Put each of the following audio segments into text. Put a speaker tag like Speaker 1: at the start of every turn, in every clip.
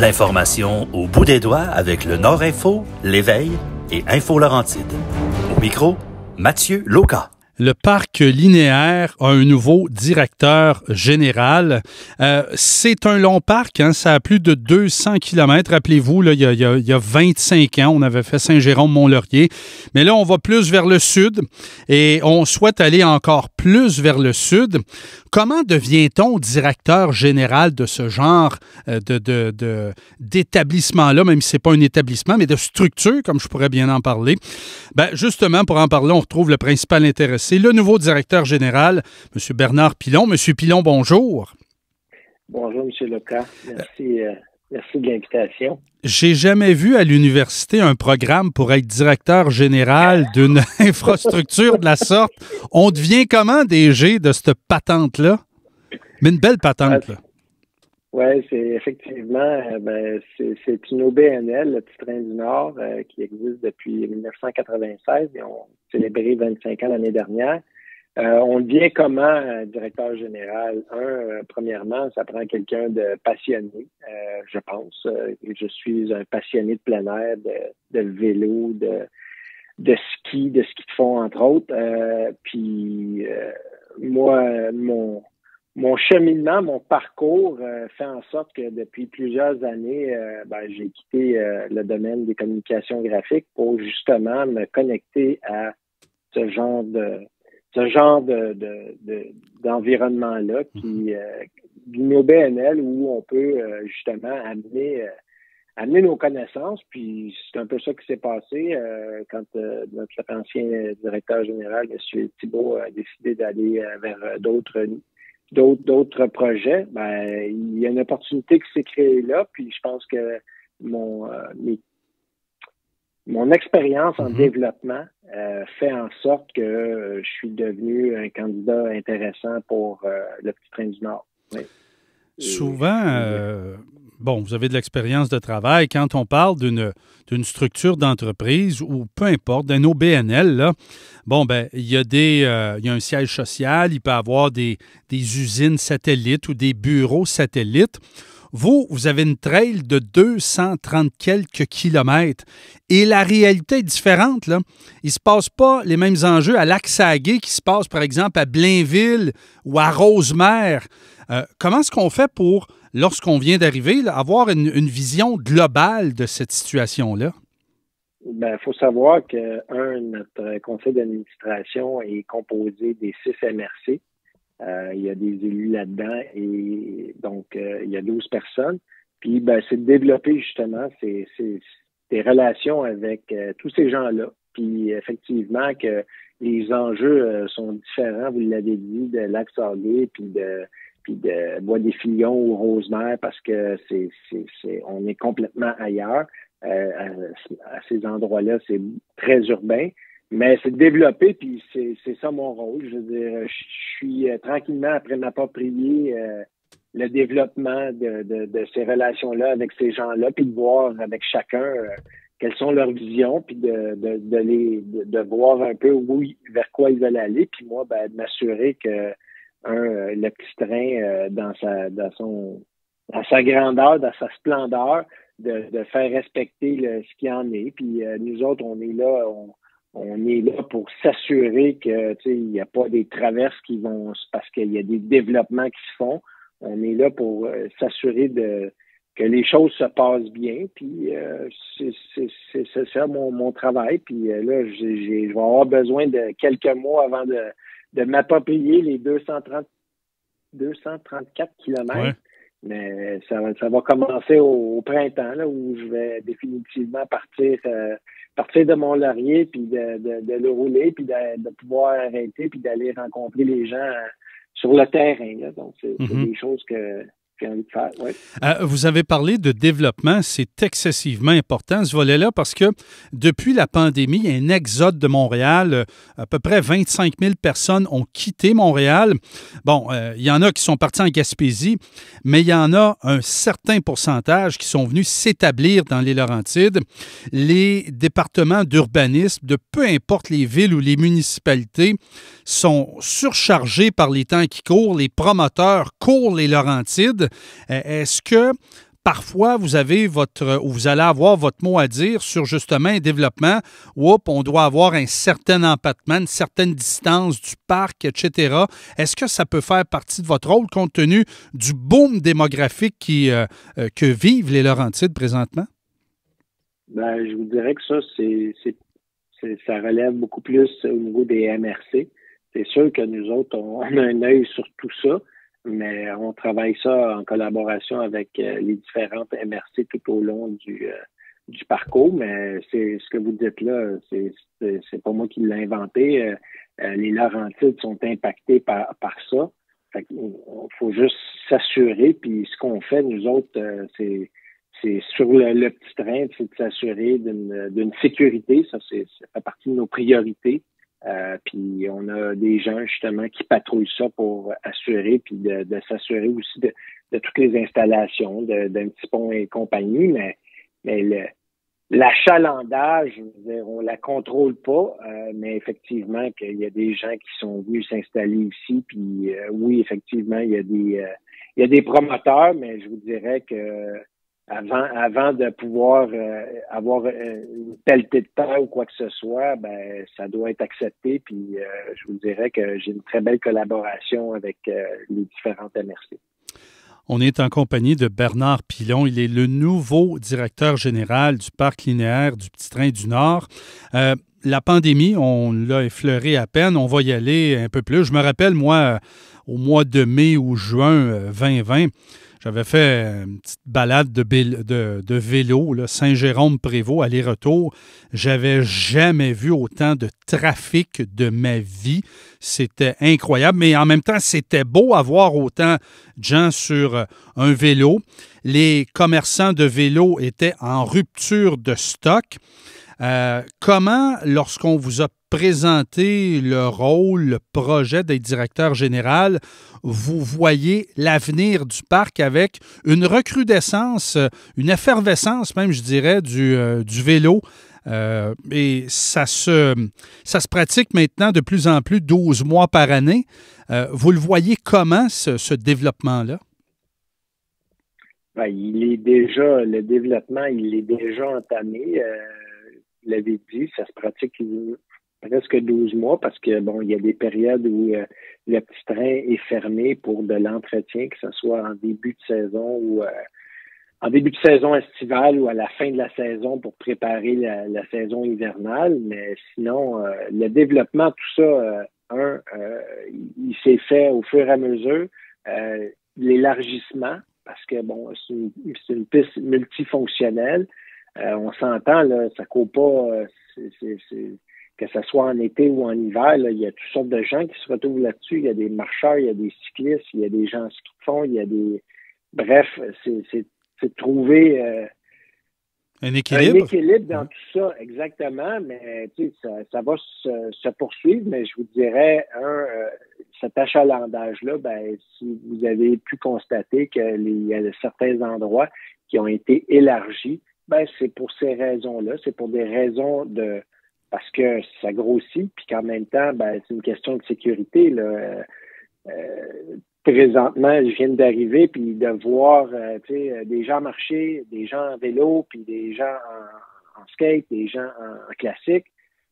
Speaker 1: L'information au bout des doigts avec le Nord Info, l'Éveil et Info Laurentide. Au micro, Mathieu Lauca.
Speaker 2: Le parc linéaire a un nouveau directeur général. C'est un long parc, hein, ça a plus de 200 kilomètres. Rappelez-vous, là, il y a 25 ans, on avait fait Saint-Jérôme-Mont-Laurier. Mais là, on va plus vers le sud et on souhaite aller encore plus vers le sud. Comment devient-on directeur général de ce genre d'établissement-là, même si ce n'est pas un établissement, mais de structure, comme je pourrais bien en parler? Ben, justement, pour en parler, on retrouve le principal intéressé, le nouveau directeur général, M. Bernard Pilon. M. Pilon, bonjour.
Speaker 3: Bonjour, M. Lauca. Merci de l'invitation.
Speaker 2: J'ai jamais vu à l'université un programme pour être directeur général d'une infrastructure de la sorte. On devient comment DG de cette patente-là? Mais une belle patente, là.
Speaker 3: Oui, c'est effectivement, c'est une OBNL, le Petit Train du Nord, qui existe depuis 1996 et on a célébré 25 ans l'année dernière. On devient comment directeur général? Premièrement, ça prend quelqu'un de passionné, je pense. Je suis un passionné de plein air, de vélo, de ski de fond, entre autres. Moi, mon cheminement, mon parcours fait en sorte que depuis plusieurs années, j'ai quitté le domaine des communications graphiques pour justement me connecter à ce genre d'environnement-là qui d'une OBNL où on peut justement amener nos connaissances. Puis c'est un peu ça qui s'est passé quand notre ancien directeur général, M. Thibault, a décidé d'aller vers d'autres projets. Il y a une opportunité qui s'est créée là, puis je pense que mon expérience en développement fait en sorte que je suis devenu un candidat intéressant pour le Petit Train du Nord. Oui.
Speaker 2: Souvent, vous avez de l'expérience de travail. Quand on parle d'une structure d'entreprise ou peu importe, d'un OBNL, là, il y a un siège social, il peut y avoir des usines satellites ou des bureaux satellites. Vous avez une trail de 230 quelques kilomètres et la réalité est différente, là. Il ne se passe pas les mêmes enjeux à Lac-Saguet qui se passent, par exemple, à Blainville ou à Rosemère. Comment est-ce qu'on fait pour, lorsqu'on vient d'arriver, là, avoir une vision globale de cette situation-là?
Speaker 3: Il faut savoir que, notre conseil d'administration est composé des 6 MRC. Il y a des élus là-dedans et donc il y a 12 personnes. Puis c'est de développer justement des relations avec tous ces gens-là. Puis effectivement que les enjeux sont différents, vous l'avez dit, de Lac-Saguet puis de Bois-des-Filions ou Rosemère parce que on est complètement ailleurs. À ces endroits-là, c'est très urbain. Mais c'est de développer, puis c'est ça mon rôle. Je veux dire, je suis tranquillement après m'approprier le développement de ces relations-là avec ces gens-là, puis de voir avec chacun quelles sont leurs visions, puis de voir un peu vers quoi ils veulent aller, puis moi, de m'assurer que le Petit Train dans sa grandeur, dans sa splendeur, de faire respecter ce qu'il en est. Puis nous autres, on est là pour s'assurer que il n'y a pas des traverses qui vont parce qu'il y a des développements qui se font. On est là pour s'assurer que les choses se passent bien. Puis c'est ça mon travail. Puis là, je vais avoir besoin de quelques mois avant de m'approprier les 234 kilomètres. Ouais. Mais ça va commencer au printemps, là, où je vais définitivement partir de Mont-Laurier, puis de le rouler, puis de pouvoir arrêter, puis d'aller rencontrer les gens sur le terrain. Là. Donc, c'est des choses que j'ai envie de faire. Ouais.
Speaker 2: Vous avez parlé de développement, c'est excessivement important ce volet-là parce que depuis la pandémie, il y a un exode de Montréal. À peu près 25 000 personnes ont quitté Montréal. Il y en a qui sont partis en Gaspésie, mais il y en a un certain pourcentage qui sont venus s'établir dans les Laurentides. Les départements d'urbanisme de peu importe les villes ou les municipalités sont surchargés par les temps qui courent. Les promoteurs courent les Laurentides. Est-ce que parfois, vous allez avoir votre mot à dire sur justement un développement où on doit avoir un certain empattement, une certaine distance du parc, etc. Est-ce que ça peut faire partie de votre rôle compte tenu du boom démographique que vivent les Laurentides présentement?
Speaker 3: Ben, je vous dirais que ça, ça relève beaucoup plus au niveau des MRC. C'est sûr que nous autres, on a un œil sur tout ça, mais on travaille ça en collaboration avec les différentes MRC tout au long du parcours. Mais c'est ce que vous dites là, c'est pas moi qui l'ai inventé. Les Laurentides sont impactés par ça. Fait qu'il faut juste s'assurer. Puis ce qu'on fait, nous autres, c'est sur le petit train, c'est de s'assurer d'une sécurité. Ça fait partie de nos priorités. Puis on a des gens justement qui patrouillent ça pour assurer, puis de s'assurer aussi de toutes les installations, d'un petit pont et compagnie. Mais l'achalandage, je veux dire, on la contrôle pas, mais effectivement qu'il y a des gens qui sont venus s'installer ici. Puis oui, effectivement, il y a des promoteurs, mais je vous dirais que avant de pouvoir avoir une pelletée de terre ou quoi que ce soit, ben ça doit être accepté. Puis je vous dirais que j'ai une très belle collaboration avec les différentes MRC.
Speaker 2: On est en compagnie de Bernard Pilon. Il est le nouveau directeur général du Parc linéaire du Petit Train du Nord. La pandémie, on l'a effleuré à peine. On va y aller un peu plus. Je me rappelle, moi, au mois de mai ou juin 2020, j'avais fait une petite balade de vélo, là, Saint-Jérôme-Prévost, aller-retour. J'avais jamais vu autant de trafic de ma vie. C'était incroyable, mais en même temps, c'était beau avoir autant de gens sur un vélo. Les commerçants de vélos étaient en rupture de stock. Comment, lorsqu'on vous a présenté le rôle, le projet d'être directeur général, vous voyez l'avenir du parc avec une recrudescence, une effervescence même, je dirais, du vélo. Et ça se pratique maintenant de plus en plus 12 mois par année. Vous le voyez comment, ce développement-là?
Speaker 3: Ben, le développement, il est déjà entamé. Vous l'avez dit, ça se pratique presque 12 mois parce que, bon, il y a des périodes où le petit train est fermé pour de l'entretien, que ce soit en début de saison ou en début de saison estivale ou à la fin de la saison pour préparer la saison hivernale. Mais sinon, le développement, tout ça, il s'est fait au fur et à mesure. L'élargissement, parce que, bon, c'est une piste multifonctionnelle. On s'entend, là, ça court pas, que ce soit en été ou en hiver, là, il y a toutes sortes de gens qui se retrouvent là-dessus. Il y a des marcheurs, il y a des cyclistes, il y a des gens en ski de fond, il y a des... Bref, c'est de trouver
Speaker 2: un équilibre.
Speaker 3: Un équilibre dans tout ça, exactement, mais tu sais, ça va se poursuivre, mais je vous dirais, cet achalandage-là, ben, si vous avez pu constater qu'il y a certains endroits qui ont été élargis, ben, c'est pour ces raisons-là, c'est pour des raisons parce que ça grossit, puis qu'en même temps, ben, c'est une question de sécurité, là. Présentement, je viens d'arriver, puis de voir des gens marcher, des gens en vélo, puis des gens en skate, des gens en classique.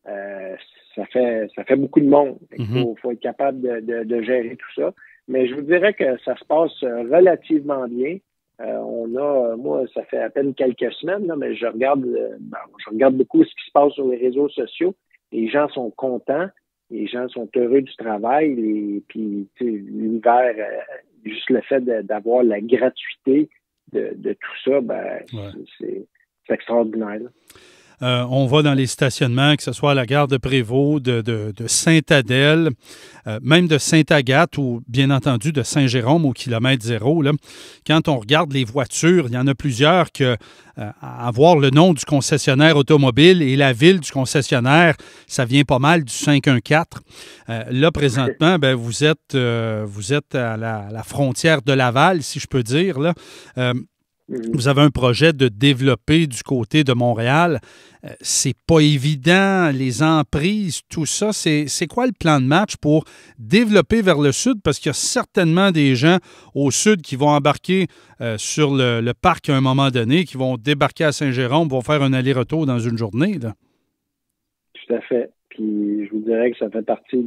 Speaker 3: Ça fait beaucoup de monde. Il faut être capable de gérer tout ça. Mais je vous dirais que ça se passe relativement bien. Moi, ça fait à peine quelques semaines, là, mais je regarde beaucoup ce qui se passe sur les réseaux sociaux. Les gens sont contents. Les gens sont heureux du travail, puis l'hiver, juste le fait d'avoir la gratuité de tout ça, ben, c'est extraordinaire.
Speaker 2: On va dans les stationnements, que ce soit à la gare de Prévost, de Sainte-Adèle, même de Sainte-Agathe ou bien entendu de Saint-Jérôme au kilomètre zéro. Là. Quand on regarde les voitures, il y en a plusieurs que avoir le nom du concessionnaire automobile et la ville du concessionnaire, ça vient pas mal du 514. Là, présentement, ben, vous êtes à la frontière de Laval, si je peux dire. Là. Vous avez un projet de développer du côté de Montréal. C'est pas évident, les emprises, tout ça. C'est quoi le plan de match pour développer vers le sud? Parce qu'il y a certainement des gens au sud qui vont embarquer sur le parc à un moment donné, qui vont débarquer à Saint-Jérôme, vont faire un aller-retour dans une journée, là.
Speaker 3: Tout à fait. Puis je vous dirais que ça fait partie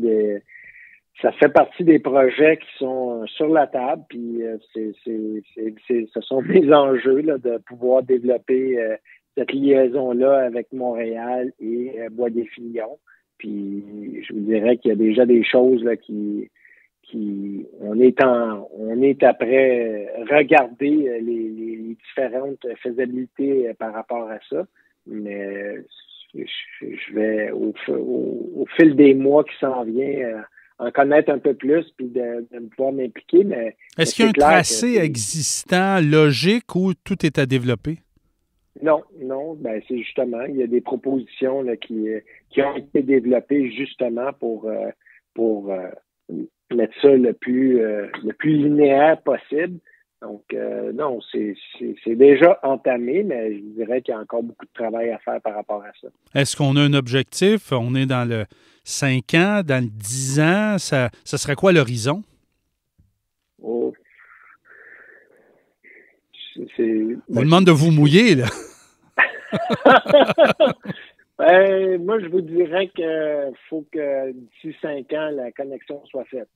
Speaker 3: des projets qui sont sur la table, puis ce sont des enjeux là, de pouvoir développer cette liaison-là avec Montréal et Bois-des-Filions. Puis je vous dirais qu'il y a déjà des choses là, on est après regarder les différentes faisabilités par rapport à ça, mais je vais au fil des mois qui s'en vient en connaître un peu plus puis de pouvoir m'impliquer. Mais
Speaker 2: est-ce qu'il y a un tracé existant, logique, ou tout est à développer?
Speaker 3: Non. Ben c'est justement, il y a des propositions là, qui ont été développées justement pour mettre ça le plus linéaire possible. Donc, non, c'est déjà entamé, mais je dirais qu'il y a encore beaucoup de travail à faire par rapport à ça.
Speaker 2: Est-ce qu'on a un objectif? On est dans le 5 ans, dans le 10 ans? Ça serait quoi l'horizon?
Speaker 3: Oh.
Speaker 2: On vous demande de vous mouiller, là.
Speaker 3: Moi, je vous dirais qu'il faut que d'ici 5 ans, la connexion soit faite.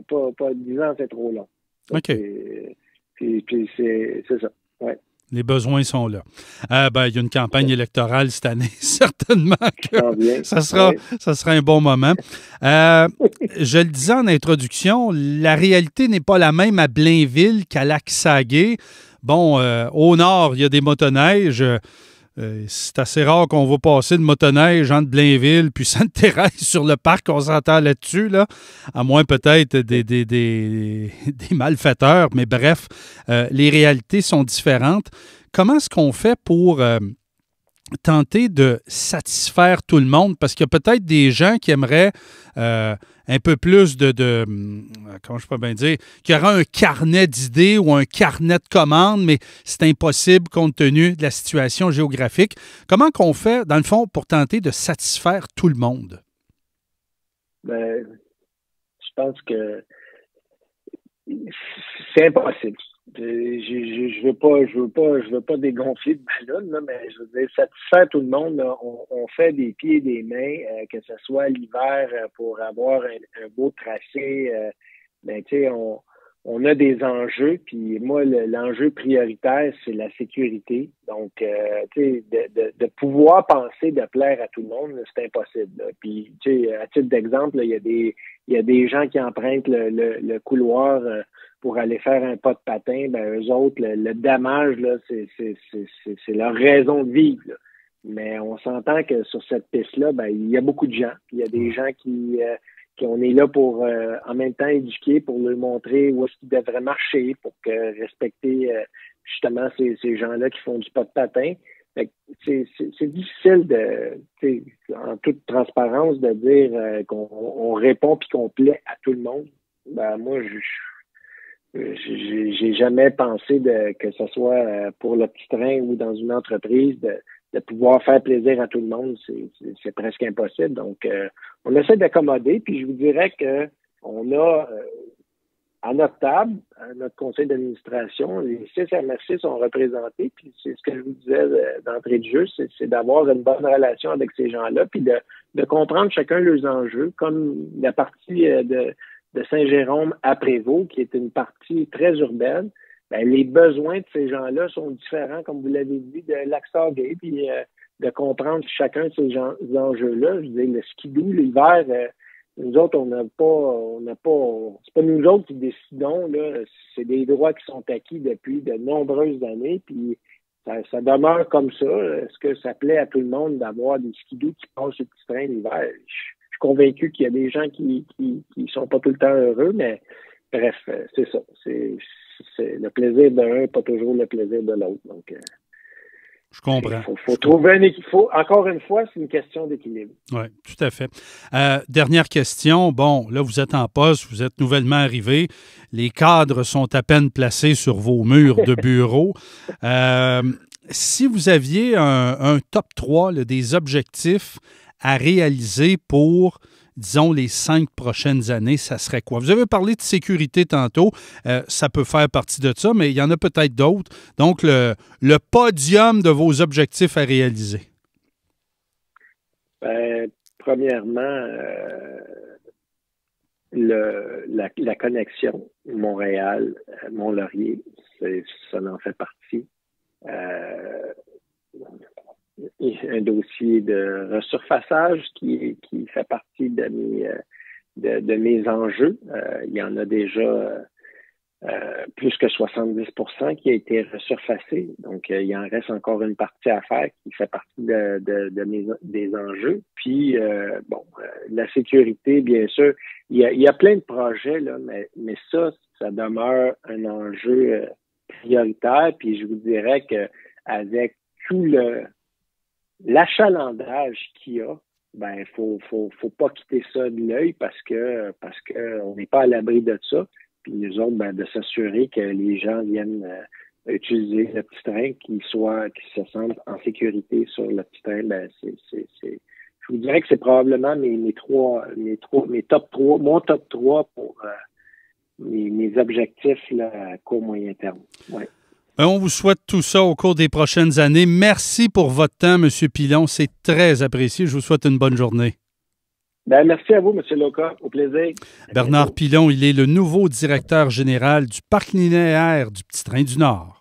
Speaker 3: Pas 10 ans, c'est trop long.
Speaker 2: OK.
Speaker 3: Puis c'est ça, ouais.
Speaker 2: Les besoins sont là. Il y a une campagne électorale cette année, certainement que ça sera un bon moment. Je le disais en introduction, la réalité n'est pas la même à Blainville qu'à Lac-Saguet. Bon, au nord, il y a des motoneiges. C'est assez rare qu'on va passer de motoneige entre Blainville puis Sainte-Thérèse sur le parc, on s'entend là-dessus, là, à moins peut-être des malfaiteurs, mais bref, les réalités sont différentes. Comment est-ce qu'on fait pour tenter de satisfaire tout le monde? Parce qu'il y a peut-être des gens qui aimeraient un peu plus comment je peux bien dire, qui auraient un carnet d'idées ou un carnet de commandes, mais c'est impossible compte tenu de la situation géographique. Comment qu'on fait, dans le fond, pour tenter de satisfaire tout le monde?
Speaker 3: Ben, je pense que c'est impossible. Je veux pas dégonfler de ballon, là, mais je veux dire, satisfaire tout le monde, là, on fait des pieds et des mains, que ce soit l'hiver pour avoir un beau tracé, ben, tu sais, on a des enjeux, puis moi, l'enjeu prioritaire, c'est la sécurité. Donc, tu sais, de pouvoir penser de plaire à tout le monde, c'est impossible, là. Puis, tu sais, à titre d'exemple, là, il y a des gens qui empruntent le couloir pour aller faire un pas de patin. Ben, eux autres, le damage, là, c'est leur raison de vivre, là. Mais on s'entend que sur cette piste-là, ben, il y a beaucoup de gens. Il y a des gens qui on est là pour en même temps éduquer, pour leur montrer où est-ce qu'ils devraient marcher, pour respecter justement ces gens-là qui font du pas de patin. C'est difficile en toute transparence de dire qu'on répond puis qu'on plaît à tout le monde. Ben moi, j'ai jamais pensé que ce soit pour le petit train ou dans une entreprise de pouvoir faire plaisir à tout le monde, c'est presque impossible. Donc, on essaie d'accommoder, puis je vous dirais que on a à notre table, à notre conseil d'administration, les 6 MRC sont représentés, puis c'est ce que je vous disais d'entrée de jeu, c'est d'avoir une bonne relation avec ces gens-là, puis de comprendre chacun leurs enjeux, comme la partie de Saint-Jérôme à Prévost, qui est une partie très urbaine. Ben, les besoins de ces gens-là sont différents, comme vous l'avez dit, de Lac-Saguet, puis de comprendre chacun de ces enjeux-là. Je veux dire, le skidoo, l'hiver, nous autres, c'est pas nous autres qui décidons, là, c'est des droits qui sont acquis depuis de nombreuses années, puis ça demeure comme ça. Est-ce que ça plaît à tout le monde d'avoir des skidoo qui passent sur le petit train l'hiver? Je suis convaincu qu'il y a des gens qui sont pas tout le temps heureux, mais bref, c'est ça. C'est le plaisir d'un, pas toujours le plaisir de l'autre. Donc,
Speaker 2: Je comprends.
Speaker 3: Il faut trouver un équilibre. Encore une fois, c'est une question d'équilibre.
Speaker 2: Oui, tout à fait. Dernière question. Bon, là, vous êtes en poste, vous êtes nouvellement arrivé. Les cadres sont à peine placés sur vos murs de bureau. Si vous aviez un top 3 là, des objectifs à réaliser pour, disons, les 5 prochaines années, ça serait quoi? Vous avez parlé de sécurité tantôt. Ça peut faire partie de ça, mais il y en a peut-être d'autres. Donc, le podium de vos objectifs à réaliser.
Speaker 3: Premièrement, la connexion Montréal-Mont-Laurier, ça en fait partie. Un dossier de resurfaçage qui fait partie de mes enjeux. Il y en a déjà plus que 70% qui a été resurfacé. Donc, il en reste encore une partie à faire qui fait partie des enjeux. Puis, la sécurité, bien sûr, il y a plein de projets, là, mais ça demeure un enjeu prioritaire. Puis, je vous dirais que avec tout l'achalandage qu'il y a, ben faut pas quitter ça de l'œil parce que on n'est pas à l'abri de ça. Puis nous autres, de s'assurer que les gens viennent utiliser le petit train, qu'ils se sentent en sécurité sur le petit train. Je vous dirais que c'est probablement mon top 3 pour mes objectifs là, à court moyen terme. Ouais.
Speaker 2: On vous souhaite tout ça au cours des prochaines années. Merci pour votre temps, M. Pilon. C'est très apprécié. Je vous souhaite une bonne journée.
Speaker 3: Merci à vous, M. Loca. Au plaisir.
Speaker 2: Bernard Pilon, il est le nouveau directeur général du Parc linéaire du Petit Train du Nord.